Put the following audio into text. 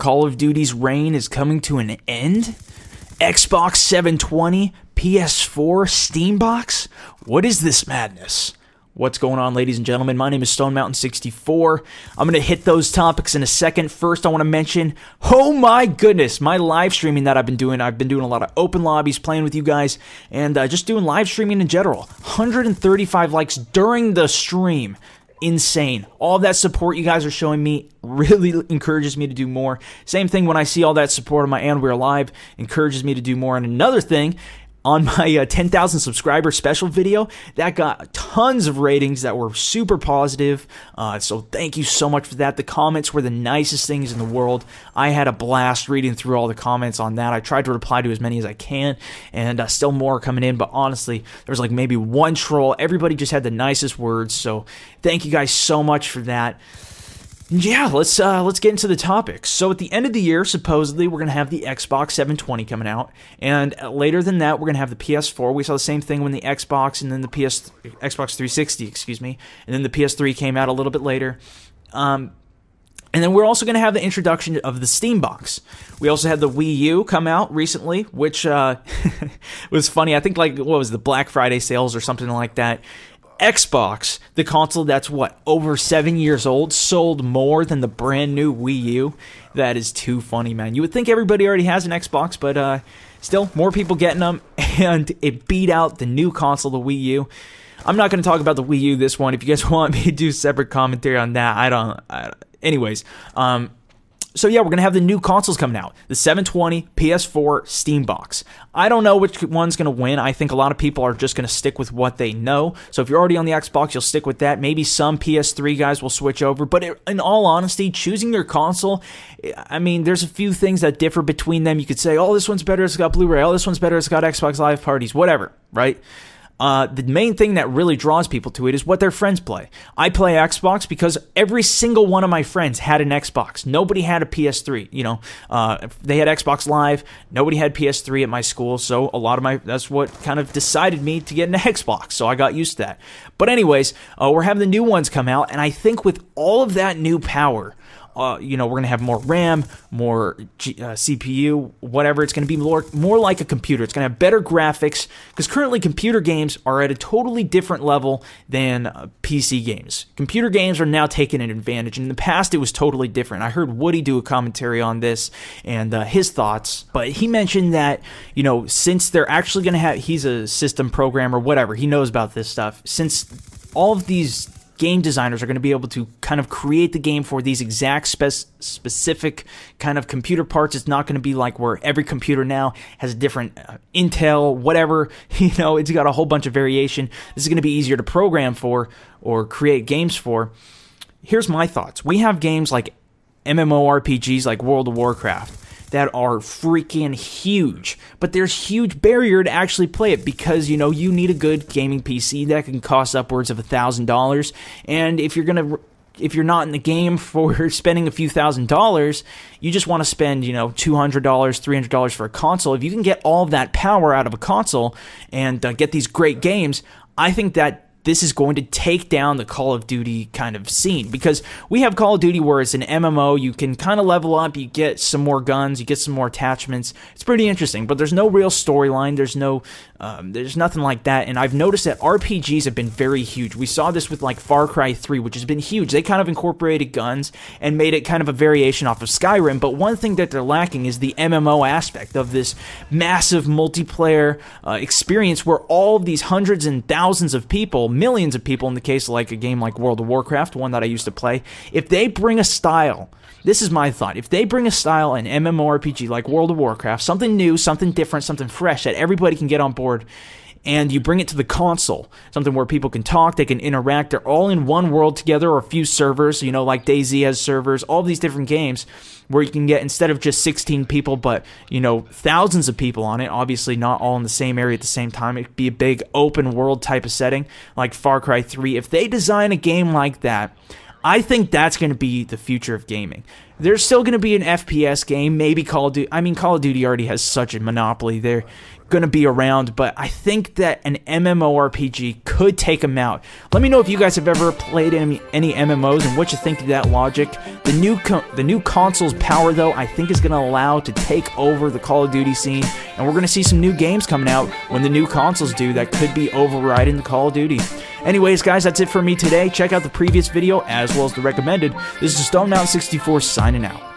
Call of Duty's reign is coming to an end? Xbox 720, PS4, Steambox? What is this madness? What's going on, ladies and gentlemen? My name is StoneMountain64. I'm going to hit those topics in a second. First, I want to mention, oh my goodness, my live streaming that I've been doing. I've been doing a lot of open lobbies, playing with you guys, and just doing live streaming in general. 135 likes during the stream. Insane. All of that support you guys are showing me really encourages me to do more. Same thing when I see all that support on my And We're Live, encourages me to do more. And another thing, on my 10,000 subscriber special video, that got tons of ratings that were super positive, so thank you so much for that. The comments were the nicest things in the world. I had a blast reading through all the comments on that. I tried to reply to as many as I can, and still more coming in, but honestly, there was like maybe one troll. Everybody just had the nicest words, so thank you guys so much for that. Yeah, let's get into the topics. So at the end of the year, supposedly, we're going to have the Xbox 720 coming out, and later than that, we're going to have the PS4. We saw the same thing when the Xbox and then the Xbox 360, excuse me, and then the PS3 came out a little bit later. And then we're also going to have the introduction of the Steambox. We also had the Wii U come out recently, which was funny. I think, like, what was the Black Friday sales or something like that. Xbox, the console that's, what, over 7 years old, sold more than the brand new Wii U. That is too funny, man. You would think everybody already has an Xbox, but still, more people getting them, and it beat out the new console, the Wii U. I'm not going to talk about the Wii U this one. If you guys want me to do separate commentary on that, anyways, so yeah, we're going to have the new consoles coming out. The 720, PS4, Steambox. I don't know which one's going to win. I think a lot of people are just going to stick with what they know. So if you're already on the Xbox, you'll stick with that. Maybe some PS3 guys will switch over. But in all honesty, choosing your console, I mean, there's a few things that differ between them. You could say, oh, this one's better, it's got Blu-ray. Oh, this one's better, it's got Xbox Live parties. Whatever, right? The main thing that really draws people to it is what their friends play. I play Xbox because every single one of my friends had an Xbox. Nobody had a PS3, you know. They had Xbox Live. Nobody had PS3 at my school, so that's what kind of decided me to get an Xbox, so I got used to that. But anyways, we're having the new ones come out, and I think with all of that new power, you know, we're going to have more RAM, more CPU, whatever. It's going to be more like a computer. It's going to have better graphics, because currently computer games are at a totally different level than PC games. Computer games are now taking an advantage. In the past, it was totally different. I heard Woody do a commentary on this and his thoughts, but he mentioned that, you know, since they're actually going to have, he's a system programmer, whatever, he knows about this stuff, since all of these game designers are going to be able to kind of create the game for these exact specific kind of computer parts. It's not going to be like where every computer now has a different Intel, whatever, you know, it's got a whole bunch of variation. This is going to be easier to program for or create games for. Here's my thoughts. We have games like MMORPGs like World of Warcraft that are freaking huge, but there's huge barrier to actually play it because, you know, you need a good gaming PC that can cost upwards of $1,000, and if you're not in the game for spending a few $1,000s, you just want to spend, you know, $200, $300 for a console. If you can get all of that power out of a console and get these great games, I think that this is going to take down the Call of Duty kind of scene, because we have Call of Duty where it's an MMO, you can kind of level up, you get some more guns, you get some more attachments. It's pretty interesting, but there's no real storyline, there's nothing like that, and I've noticed that RPGs have been very huge. We saw this with like Far Cry 3, which has been huge. They kind of incorporated guns and made it kind of a variation off of Skyrim, but one thing that they're lacking is the MMO aspect of this massive multiplayer experience where all of these hundreds and thousands of people, millions of people in the case of like a game like World of Warcraft, one that I used to play, if they bring a style, this is my thought, if they bring a style in MMORPG like World of Warcraft, something new, something different, something fresh that everybody can get on board, and you bring it to the console, something where people can talk, they can interact, they're all in one world together, or a few servers, you know, like DayZ has servers, all these different games where you can get, instead of just 16 people, but, you know, thousands of people on it, obviously not all in the same area at the same time. It'd be a big open world type of setting, like Far Cry 3. If they design a game like that, I think that's going to be the future of gaming. There's still going to be an FPS game, maybe Call of Duty. I mean, Call of Duty already has such a monopoly there. going to be around, but I think that an MMORPG could take them out. Let me know if you guys have ever played any MMOs and what you think of that logic. The new console's power, though, I think is going to allow to take over the Call of Duty scene, and we're going to see some new games coming out when the new consoles do that could be overriding the Call of Duty. Anyways, guys, that's it for me today. Check out the previous video as well as the recommended. This is StoneMountain64 signing out.